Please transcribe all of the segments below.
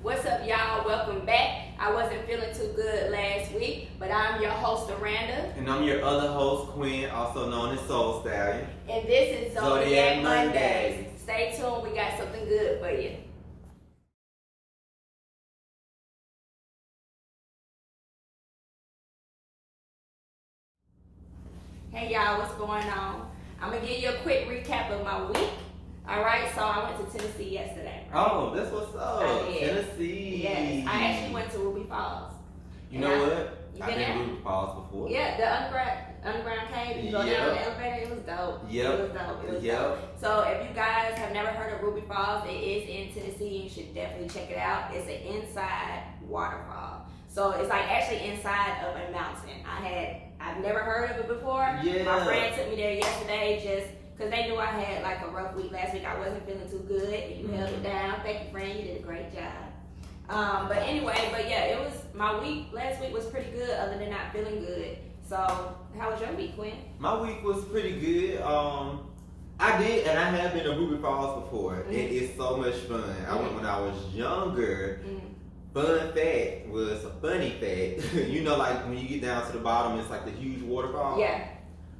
What's up, y'all? Welcome back. I wasn't feeling too good last week, but I'm your host, Aranda. And I'm your other host, Quinn, also known as Soul Stallion. And this is Zodiac Mondayz. Mondayz. Stay tuned, we got something good for you. Hey y'all, what's going on? I'm gonna give you a quick recap of my week. Alright, so I went to Tennessee yesterday. Oh, that's what's up. Tennessee. Yes, I actually went to Ruby Falls. You know what? You I've been been there? to Ruby Falls before. Yeah, the underground cave. You go down the elevator. It was dope. Yep. It was dope. It was dope. So if you guys have never heard of Ruby Falls, it is in Tennessee. You should definitely check it out. It's an inside waterfall. So it's like actually inside of a mountain. I've never heard of it before. Yeah. My friend took me there yesterday just because they knew I had like a rough week last week. I wasn't feeling too good. You held it down. Thank you, friend. You did a great job. But yeah, it was my week. Last week was pretty good, other than not feeling good. So, how was your week, Quinn? My week was pretty good. I did, and I have been to Ruby Falls before. Mm-hmm. It is so much fun. I went when I was younger. Mm-hmm. Fun fact was a funny fact. You know, like when you get down to the bottom, it's like the huge waterfall. Yeah.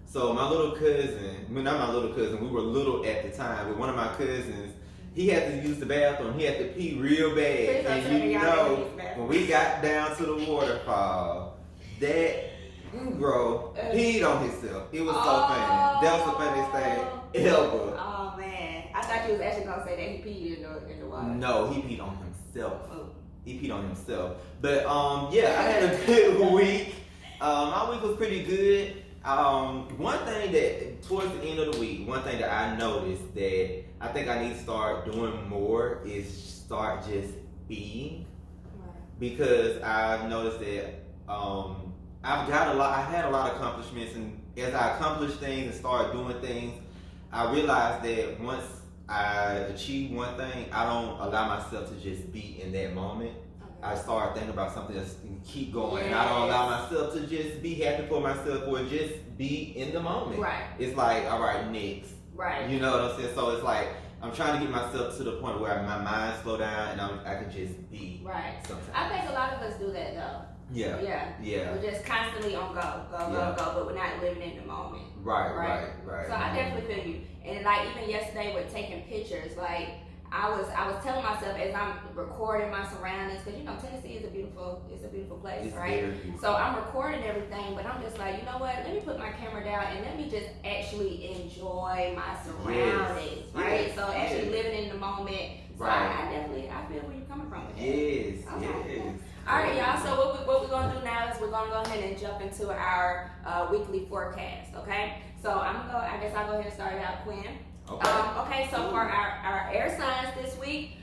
So my little cousin, well, not my little cousin, we were little at the time, but one of my cousins, he had to use the bathroom. He had to pee real bad. And you know, when we got down to the waterfall, that bro peed on himself. It was so funny. That was the funniest thing ever. Oh man, I thought you was actually gonna say that he peed in the water. No, he peed on himself. Oh. He peed on himself. But yeah, I had a good week. My week was pretty good. One thing that towards the end of the week, one thing that I noticed that I think I need to start doing more is start just being. Right. Because I've noticed that I had a lot of accomplishments, and as I accomplish things and start doing things, I realized that once I achieve one thing, I don't allow myself to just be in that moment. Okay. I start thinking about something else and keep going. And I don't allow myself to just be happy for myself or just be in the moment. Right. It's like, all right, next. Right. You know what I'm saying? So it's like, I'm trying to get myself to the point where my mind slow down and I can just be. Right. Sometimes. I think a lot of us do that though. Yeah. Yeah. We're just constantly on go, but we're not living in the moment. Right. So I definitely feel you. And like even yesterday with taking pictures, like I was telling myself as I'm recording my surroundings, because you know Tennessee is a beautiful place, It's right? very beautiful. So I'm recording everything, but I'm just like, you know what? Let me put my camera down and let me just actually enjoy my surroundings, right? Yes. So actually living in the moment. So Right. I feel where you're coming from with that. Yes. Okay. Yes. All right, y'all. So what we're gonna do now is we're gonna go ahead and jump into our weekly forecast. Okay. So I guess I'll go ahead and start it out, Quinn. Okay. So for our air signs this week,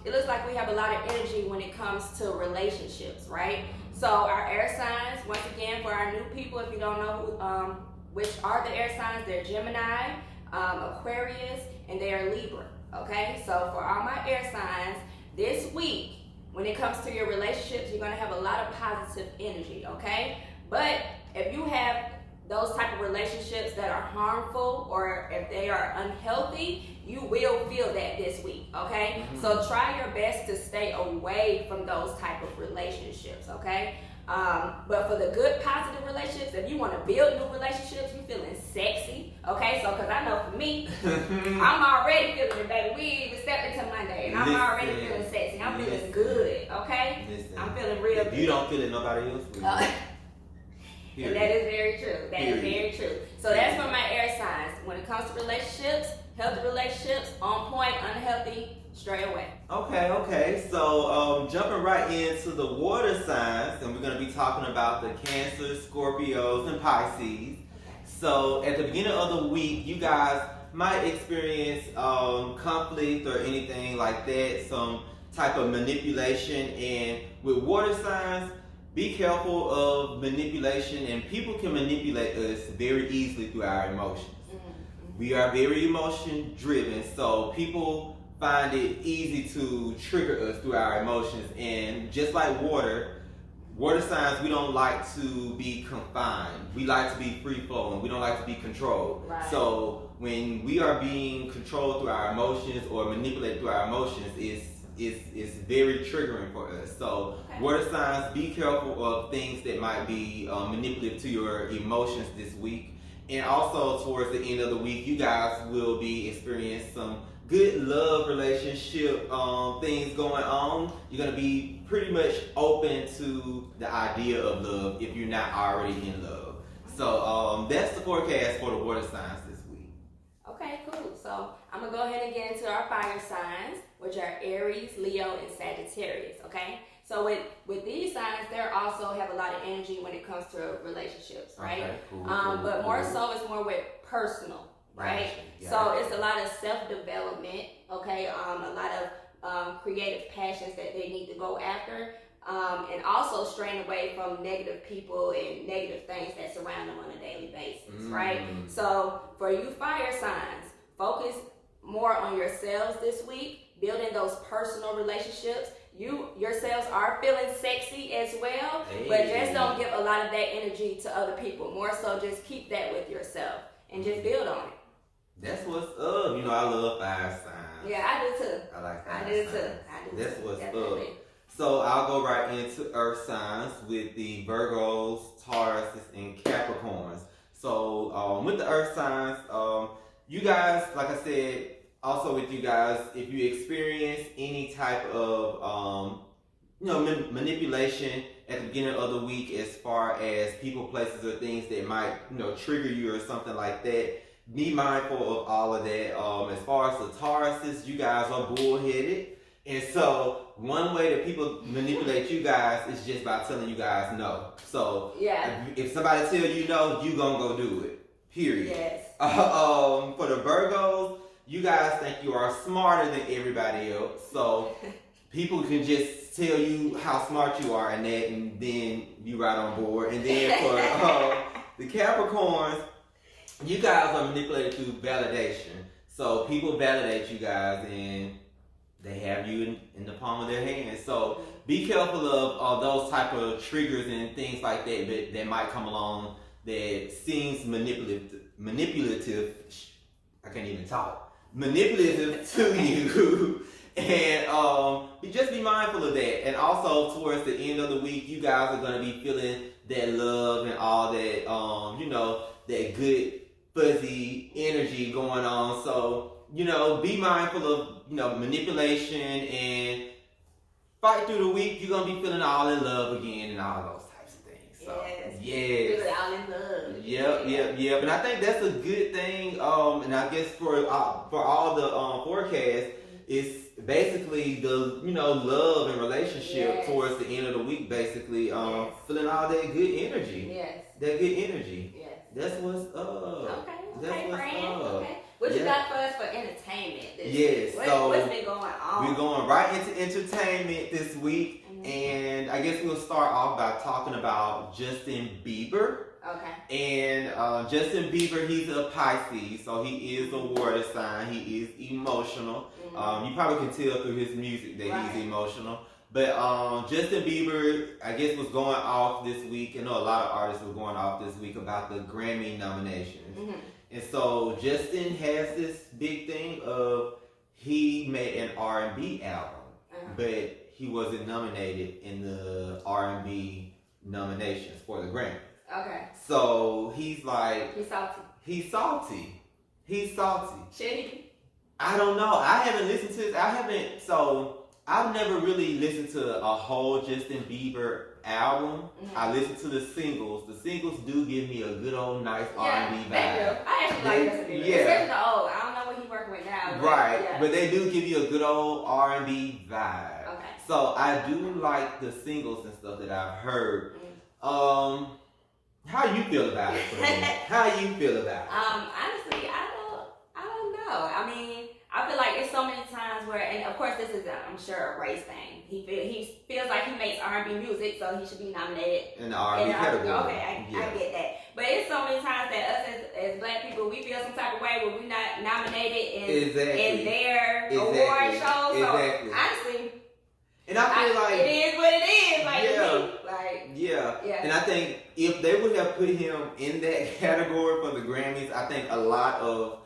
it looks like we have a lot of energy when it comes to relationships, right? So our air signs, once again, for our new people, if you don't know who, which are the air signs, they're Gemini, Aquarius, and they are Libra. Okay. So for all my air signs this week, when it comes to your relationships, you're gonna have a lot of positive energy. Okay. But if you have those type of relationships that are harmful or if they are unhealthy, you will feel that this week, okay? Mm-hmm. So try your best to stay away from those type of relationships, okay? But for the good, positive relationships, if you want to build new relationships, you feeling sexy, okay? So, because I know for me, I'm already feeling it, baby. We ain't even stepped into Monday, and I'm already feeling sexy. I'm feeling good, okay? I'm feeling real good. If you don't feel it, nobody else will. And that is very true. That is very true. So that's for my air signs. When it comes to relationships, healthy relationships, on point, unhealthy, stray away. Okay. So jumping right into the water signs, and we're going to be talking about the Cancer, Scorpios, and Pisces. So at the beginning of the week, you guys might experience conflict or anything like that, some type of manipulation. And with water signs, be careful of manipulation, and people can manipulate us very easily through our emotions. Mm-hmm. We are very emotion driven, so people find it easy to trigger us through our emotions. And just like water signs, we don't like to be confined. We like to be free flowing. We don't like to be controlled. Right. So when we are being controlled through our emotions or manipulated through our emotions, it's is very triggering for us. So water signs, be careful of things that might be manipulative to your emotions this week. And also towards the end of the week, you guys will be experiencing some good love relationship things going on. You're going to be pretty much open to the idea of love if you're not already in love. So that's the forecast for the water signs this week. Okay, cool. So I'm going to go ahead and get into our fire signs, which are Aries, Leo, and Sagittarius, okay? So with these signs, they also have a lot of energy when it comes to relationships, right? Okay, cool, but more so, it's more with personal, right? So it's a lot of self-development, okay? A lot of creative passions that they need to go after, and also straying away from negative people and negative things that surround them on a daily basis, right? So for you fire signs, focus more on yourselves this week, building those personal relationships. You yourselves are feeling sexy as well, but just don't give a lot of that energy to other people. More so, just keep that with yourself and just build on it. That's what's up. You know, I love fire signs. Yeah, I do too. I like fire I do signs. too. That's what's Definitely. up. So I'll go right into earth signs with the Virgos, Tauruses, and Capricorns. So with the earth signs, you guys, like I said, also with you guys, if you experience any type of manipulation at the beginning of the week as far as people, places, or things that might trigger you or something like that, be mindful of all of that. As far as the Tauruses, you guys are bullheaded, and so one way that people manipulate you guys is just by telling you guys no. So if somebody tell you no, you gonna go do it. Period. Yes. For the Virgos, you guys think you are smarter than everybody else, so people can just tell you how smart you are and that, and then you right on board. And then for the Capricorns, you guys are manipulated through validation. So people validate you guys and they have you in the palm of their hand. So be careful of those type of triggers and things like that that might come along that seems manipulative. I can't even talk. Manipulative to you. And just be mindful of that. And also towards the end of the week, you guys are going to be feeling that love and all that, that good fuzzy energy going on. So, be mindful of, manipulation, and fight through the week. You're going to be feeling all in love again and all those types of things. So, yes. Feeling all in love. Yep. And I think that's a good thing. And I guess for all the forecasts, it's basically the love and relationship towards the end of the week. Basically, feeling all that good energy. Yes. That good energy. Yes. That's what's up. Okay, friend. Up. Okay. What you got for us for entertainment this week? What's been going on? We're going right into entertainment this week, and I guess we'll start off by talking about Justin Bieber. Okay. And Justin Bieber, he's a Pisces, so he is a water sign. He is emotional. You probably can tell through his music that he's emotional. But Justin Bieber, I guess, was going off this week. I know a lot of artists were going off this week about the Grammy nominations. And so Justin has this big thing of he made an R&B album, but he wasn't nominated in the R&B nominations for the Grammy. Okay. So he's like... He's salty. He's salty. Should he? I don't know. I haven't listened to this. I've never really listened to a whole Justin Bieber album. I listen to the singles. The singles do give me a good old nice R&B vibe. They do. I actually like Justin Bieber. Especially the old. I don't know what he's working with now. Right. But they do give you a good old R&B vibe. Okay. So I do like the singles and stuff that I've heard. How you feel about it, friend? How you feel about it? Honestly, I don't know. I mean, I feel like it's so many times where, and of course this is, I'm sure, a race thing. He feels like he makes R&B music, so he should be nominated in the R&B category. Okay, I get that. But it's so many times that us as black people, we feel some type of way when we're not nominated in their award shows. So honestly, and I feel like it is what it is. And I think if they would have put him in that category for the Grammys, I think a lot of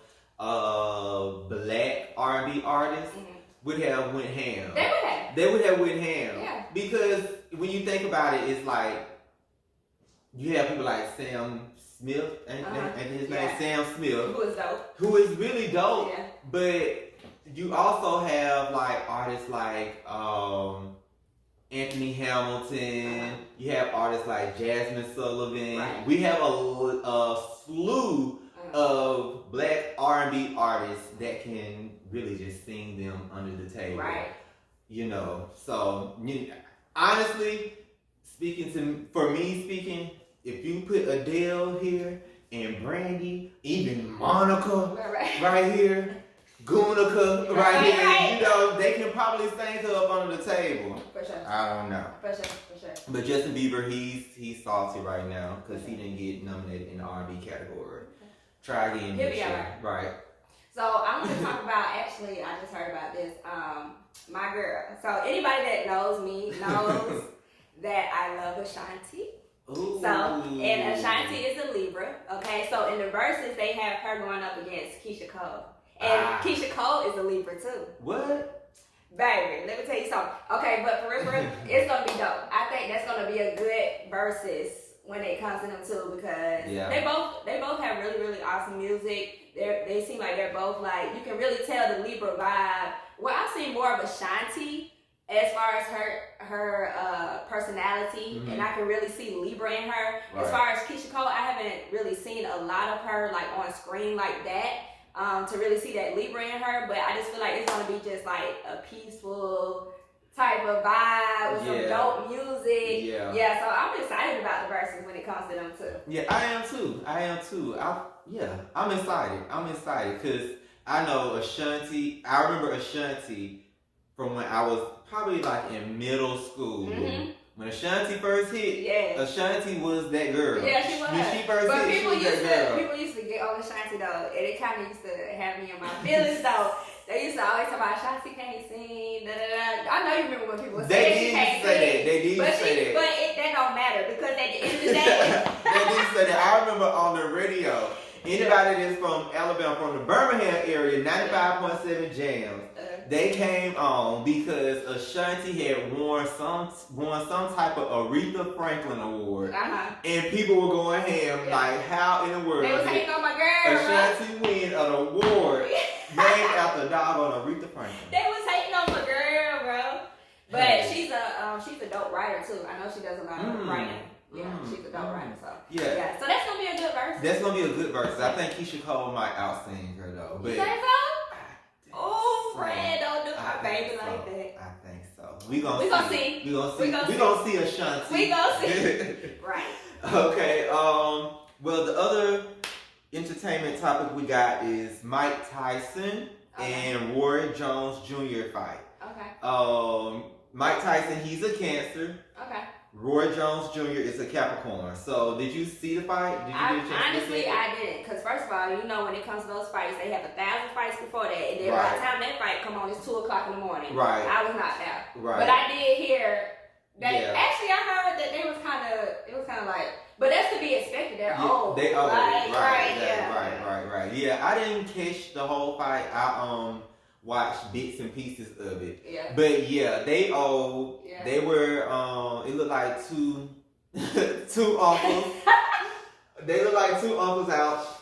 black R&B artists would have went ham. They would Yeah. They would have went ham. Yeah. Because when you think about it, it's like you have people like Sam Smith, ain't his name? Sam Smith. Who is dope. Who is really dope. Yeah. But you also have like artists like Anthony Hamilton. You have artists like Jasmine Sullivan. Right. We have a slew of black R&B artists that can really just sing them under the table. Right. You know, so honestly, for me speaking, if you put Adele here and Brandy, even Monica right here, Gunica right here, you know, they can probably sing her up under the table. For sure. I don't know. For sure. But Justin Bieber, he's salty right now because he didn't get nominated in the R&B category. Try again. He'll be alright. Right. So I want to talk about, actually, I just heard about this. My girl. So anybody that knows me knows that I love Ashanti. Ooh. So, and Ashanti is a Libra. Okay, so in the verses, they have her going up against Keisha Cole. And Keisha Cole is a Libra too. What? Baby, let me tell you something. Okay, but for real, it's gonna be dope. I think that's gonna be a good versus when it comes to them too, because they both have really, really awesome music. They seem like they're both like, you can really tell the Libra vibe. Well, I've seen more of Ashanti as far as her personality, and I can really see Libra in her. Right. As far as Keisha Cole, I haven't really seen a lot of her like on screen like that. To really see that Libra in her, but I just feel like it's gonna be just like a peaceful type of vibe with some dope music. Yeah, so I'm excited about the verses when it comes to them too. Yeah, I am too. I'm excited because I know Ashanti. I remember Ashanti from when I was probably like in middle school. Mm-hmm. When Ashanti first hit, Ashanti was that girl. Yeah, she was. When she first hit, people she was that girl. People used to get on Ashanti though, and it kind of used to have me in my feelings though. They used to always talk about Ashanti can't sing, da da da. I know you remember when people would say she can't sing. They did say that. But that don't matter because at the end of the day, they did say that. I remember on the radio. Anybody that's from Alabama, from the Birmingham area, 95.7 Jams, they came on because Ashanti had won some type of Aretha Franklin award, and people were going ham like, how in the world they was hating on my girl, Ashanti win an award named after doggone Aretha Franklin? They was hating on my girl, bro. But she's a dope writer too. I know she does a lot of writing. Yeah, she's a dope writer, so. Yeah, so that's gonna be a good verse. That's gonna be a good verse. I think Keisha Cole might outsing her though. But you think so? Oh, Fred, don't do my baby like that. I think so. We gonna see. We gonna see Ashanti. We gonna see. Right. Okay. Well, the other entertainment topic we got is Mike Tyson and Roy Jones Jr. fight. Okay. Mike Tyson, he's a Cancer. Okay. Roy Jones Jr. is a Capricorn. So, did you see the fight? Did you get a chance honestly, to see it? I didn't. Because first of all, you know, when it comes to those fights, they have 1,000 fights before that. And then by the time that fight come on, it's 2 o'clock in the morning. Right. I was knocked out. Right. But I did hear that. Actually, I heard that it was kind of like, but that's to be expected. They're old. They old. Like, right. Yeah, I didn't catch the whole fight. I watched bits and pieces of it. Yeah. But yeah, they old. Yeah. They were it looked like two uncles. They look like two uncles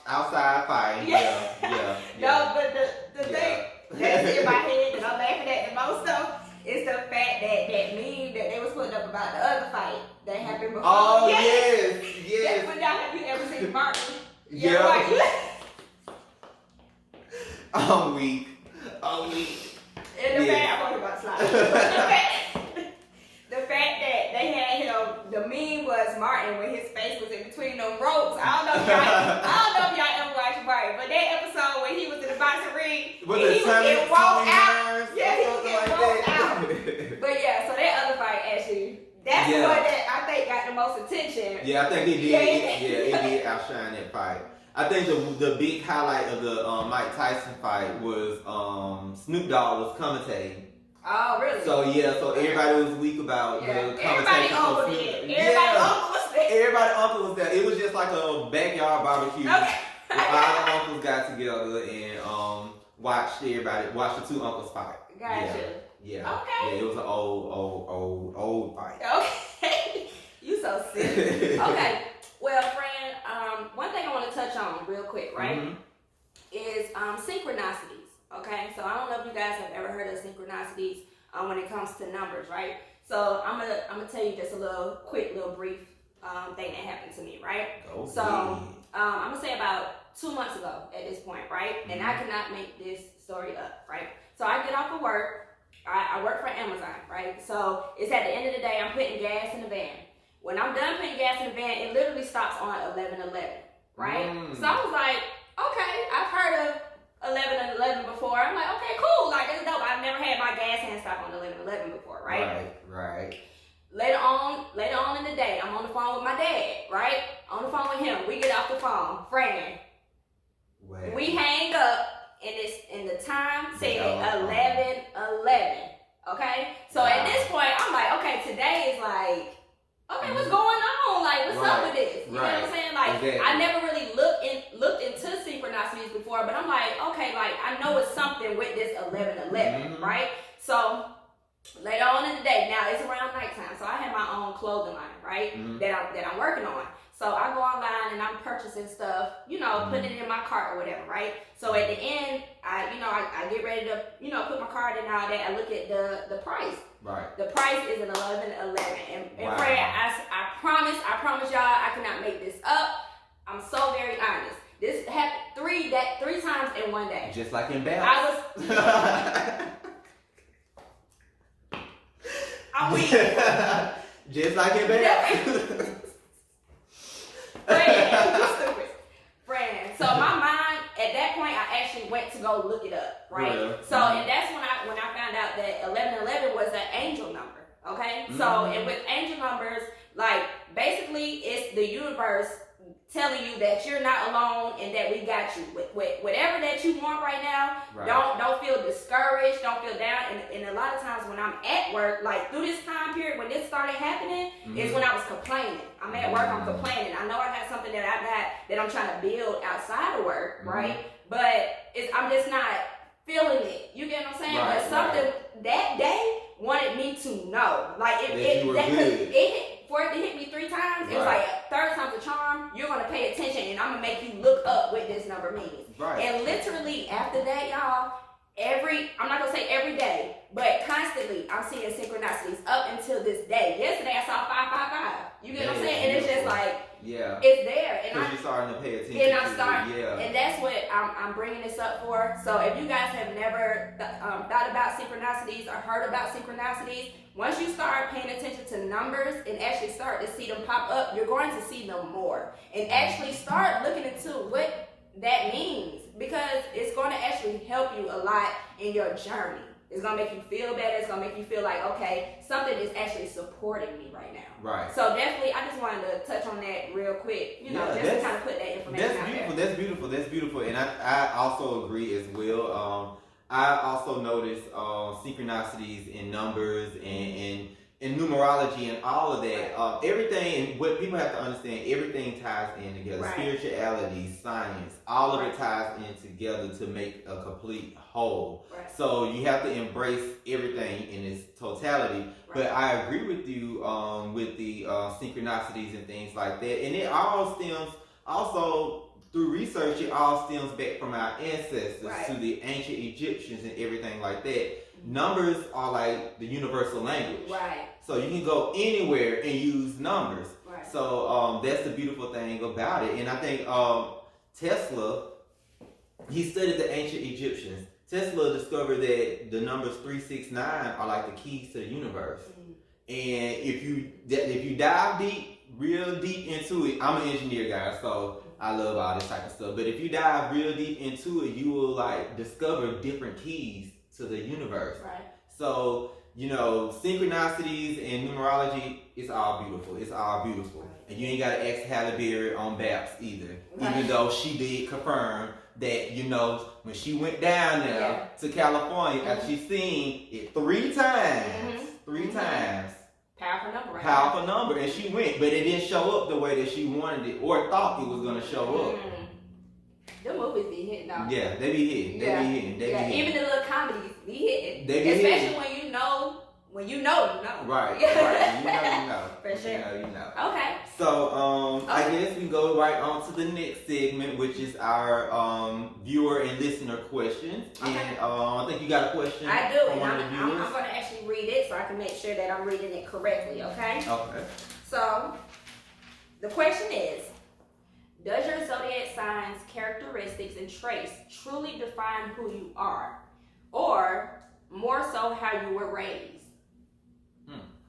outside fighting. Yeah. No, but the thing that's in my head that I'm laughing at the most of is the fact that meme that they was putting up about the other fight that happened before. Oh yes. But now, have you ever seen Martin? Yeah. I'm weak. And the fact, I wasn't about to slide. The fact that they had him, the meme was Martin when his face was in between them ropes. I don't know if y'all ever watched Martin, but that episode when he was in the boxing ring, he was getting walked out. Yeah, he was getting walked out. But yeah, so that other fight actually, that's the one that I think got the most attention. Yeah, I think it did. It did outshine that fight. I think the big highlight of the Mike Tyson fight was Snoop Dogg was commentating. Oh, really? So everybody was weak about the commentation. Everybody uncle was there. It was just like a backyard barbecue. Okay. All the uncles got together and watched the two uncles fight. Gotcha. Yeah. Okay. Yeah, it was an old fight. Okay. You so silly. Okay. Well, friend, one thing I want to touch on real quick, right, is synchronicities. Okay, so I don't know if you guys have ever heard of synchronicities when it comes to numbers, right? So I'm gonna tell you just a little brief thing that happened to me, right? Okay. So I'm gonna say about 2 months ago at this point, right? And I cannot make this story up, right? So I get off of work. I work for Amazon, right? So it's at the end of the day, I'm putting gas in the van. When I'm done putting gas in the van, it literally stops on 11:11, right? So I was like, okay, I've heard of 11:11 before. I'm like, okay, cool, like it's dope. I've never had my gas hand stop on 11:11 before, right? Right. Later on in the day, I'm on the phone with my dad, right? On the phone with him. We get off the phone, friend. Wow. We hang up, and the time said 11:11. Okay, so at this point, I'm like, okay, today is like, okay, what's going on? Like, what's up with this? You know what I'm saying? Like, exactly. I never really looked into synchronicities before, but I'm like, okay, like I know it's something with this 11:11, right? So later on in the day, now it's around nighttime, so I have my own clothing line, right? That I'm working on. So I go online and I'm purchasing stuff, putting it in my cart or whatever, right? So at the end, I get ready to, put my card in and all that. I look at the price. Right. The price is an 11:11, and Wow. Fred, I promise y'all, I cannot make this up. I'm so very honest. This happened three times in one day. Just like in balance. I'm weak. Just like in balance. Friend, you stupid. Friend. So my mind, at that point, I actually went to go look it up, right? Yeah. So and that's when I found out that 11:11 was an angel number. Okay? So and with angel numbers, like basically it's the universe telling you that you're not alone and that we got you. With whatever that you want right now, don't feel discouraged, don't feel down. And a lot of times when I'm at work, like through this time period when this started happening, is when I was complaining. I'm at work, I'm complaining. I know I got something that I'm trying to build outside of work, right? But I'm just not feeling it. You get what I'm saying? But something that day wanted me to know. Like for it to hit me 3 times, it was like third time's a charm. You're gonna pay attention, and I'm gonna make you look up what this number means. Right. And literally after that, y'all, I'm not gonna say every day, but constantly, I'm seeing synchronicities up until this day. Yesterday, I saw 555. You get what I'm saying? And it's just like, it's there. And you're starting to pay attention. And I'm starting, and that's what I'm bringing this up for. So if you guys have never thought about synchronicities or heard about synchronicities, once you start paying attention to numbers and actually start to see them pop up, you're going to see them more. And actually start looking into what that means, because it's going to actually help you a lot in your journey. It's going to make you feel better. It's going to make you feel like, okay, something is actually supporting me right now. Right. So definitely, I just wanted to touch on that real quick, just to kind of put that information out there. That's beautiful. And I also agree as well. I also noticed synchronicities in numbers and numerology and all of that. Everything, what people have to understand, everything ties in together. Spirituality, science, all of it ties in together to make a complete whole. So you have to embrace everything in its totality. But I agree with you with the synchronicities and things like that. And it all stems also through research. It all stems back from our ancestors to the ancient Egyptians and everything like that. Numbers are like the universal language. So you can go anywhere and use numbers. So that's the beautiful thing about it. And I think Tesla, he studied the ancient Egyptians. Tesla discovered that the numbers 369 are like the keys to the universe. And if you dive real deep into it, I'm an engineer, guys, so I love all this type of stuff. But if you dive real deep into it, you will like discover different keys to the universe. So, synchronicities and numerology, it's all beautiful. It's all beautiful. And you ain't got to ask Halle Berry on Baps either. Even though she did confirm that, when she went down there to California, after she seen it 3 times. 3 times. Powerful number, Powerful number. And she went, but it didn't show up the way that she wanted it or thought it was going to show up. The movies be hitting though. Yeah, they be hitting. They be hitting. Even the little comedies be hitting. They be Especially hitting. when you you know, when you know, you know. Right. You know. For sure. You know. Okay. So, I guess we go right on to the next segment, which is our viewer and listener questions. Okay. And I think you got a question. I do, from and one of the I'm viewers. going to actually read it so I can make sure that I'm reading it correctly, okay? Okay. So, the question is, does your zodiac sign's characteristics and traits truly define who you are? Or more so how you were raised?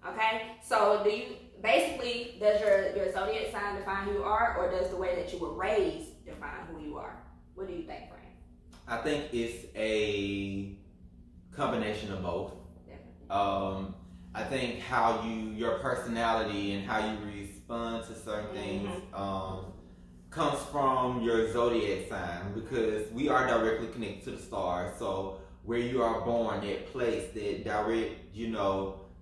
Okay? So, does your zodiac sign define who you are, or does the way that you were raised define who you are? What do you think, Frank? I think it's a combination of both. Definitely. I think how your personality and how you respond to certain things comes from your zodiac sign, because we are directly connected to the stars. So where you are born, that place, that direct,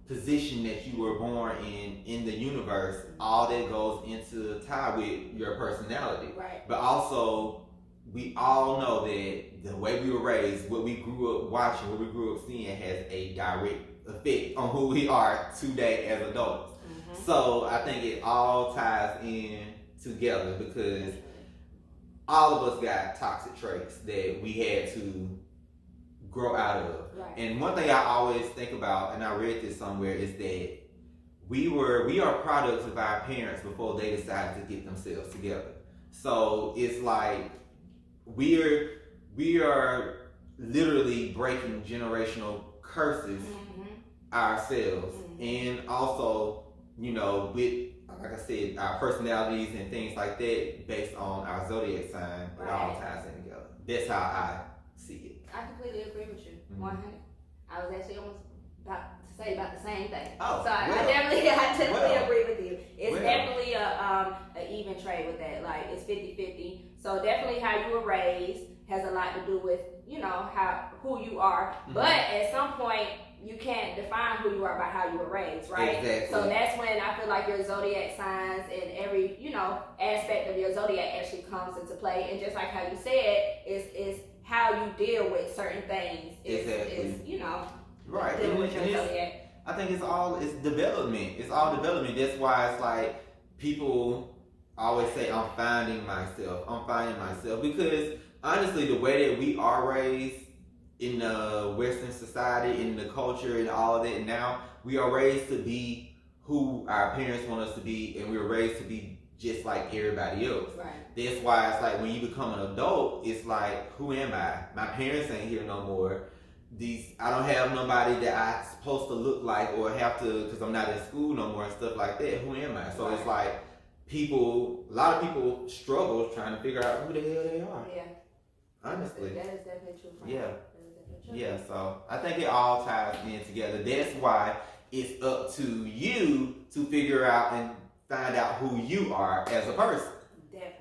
position that you were born in the universe, all that goes into tie with your personality. Right. But also, we all know that the way we were raised, what we grew up watching, what we grew up seeing has a direct effect on who we are today as adults. Mm-hmm. So I think it all ties in together, because all of us got toxic traits that we had to grow out of. Right. And one thing I always think about, and I read this somewhere, is that we are products of our parents before they decided to get themselves together. So it's like we are literally breaking generational curses ourselves, and also, with, like I said, our personalities and things like that based on our zodiac sign. It all ties in together. That's how I see it. I completely agree with you. 100. I was actually almost about to say about the same thing. Oh, so I definitely agree with you. It's definitely a even trade with that. Like, it's 50-50. So definitely how you were raised has a lot to do with, who you are. Mm-hmm. But at some point, you can't define who you are by how you were raised, right? Exactly. So that's when I feel like your zodiac signs and every, aspect of your zodiac actually comes into play. And just like how you said, is how you deal with certain things. Is right. Dealing with your zodiac. I think it's development. It's all development. That's why it's like people always say, I'm finding myself, because honestly, the way that we are raised in the Western society, in the culture and all of that, now we are raised to be who our parents want us to be, and we were raised to be just like everybody else. Right. That's why it's like when you become an adult, it's like, who am I? My parents ain't here no more. I don't have nobody that I'm supposed to look like or have to, because I'm not in school no more and stuff like that. Who am I? So It's like a lot of people struggle trying to figure out who the hell they are. Yeah. Honestly. That is definitely true. Yeah. Yeah, so I think it all ties in together. That's why it's up to you to figure out and find out who you are as a person. Definitely.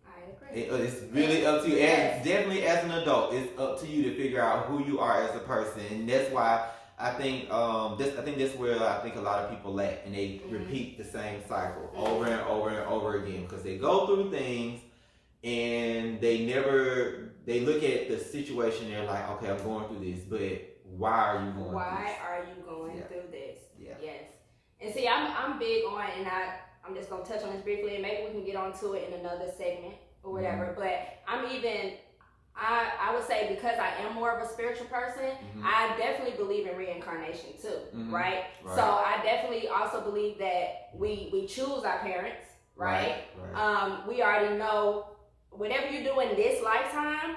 I agree. It's really up to you. Definitely as an adult, it's up to you to figure out who you are as a person. And that's why I think that's where I think a lot of people lack, and they repeat the same cycle over and over and over again, because they go through things and they look at the situation, they're like, okay, I'm going through this, but why are you going through this? Yeah. Yes. And see, I'm big on, and I'm just going to touch on this briefly, and maybe we can get onto it in another segment or whatever, but I would say, because I am more of a spiritual person, I definitely believe in reincarnation too, right? So I definitely also believe that we choose our parents, right? We already know whatever you do in this lifetime,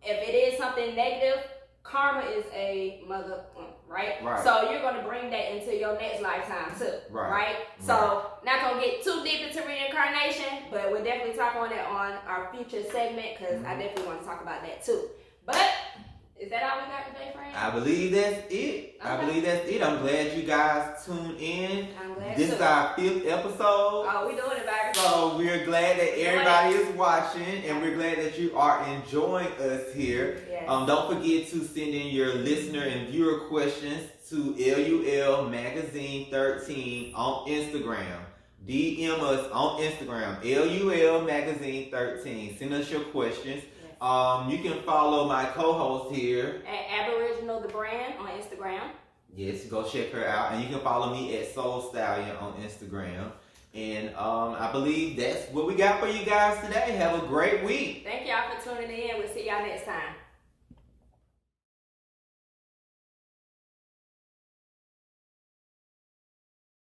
if it is something negative, karma is a mother, right? So you're going to bring that into your next lifetime too, right? So not going to get too deep into reincarnation, but we'll definitely talk on it on our future segment, because I definitely want to talk about that too. But is that all we got today, friend? I believe that's it. Okay. I'm glad you guys tuned in. I'm glad This too. is our 5th episode. Oh, we doing it, baby. So we're glad that everybody is watching, and we're glad that you are enjoying us here. Yes. Don't forget to send in your listener and viewer questions to LUL Magazine 13 on Instagram. DM us on Instagram, LUL Magazine 13. Send us your questions. You can follow my co-host here At Aboriginal the Brand on Instagram. Yes, go check her out. And you can follow me at Soul Stallion on Instagram. And I believe that's what we got for you guys today. Have a great week. Thank y'all for tuning in. We'll see y'all next time.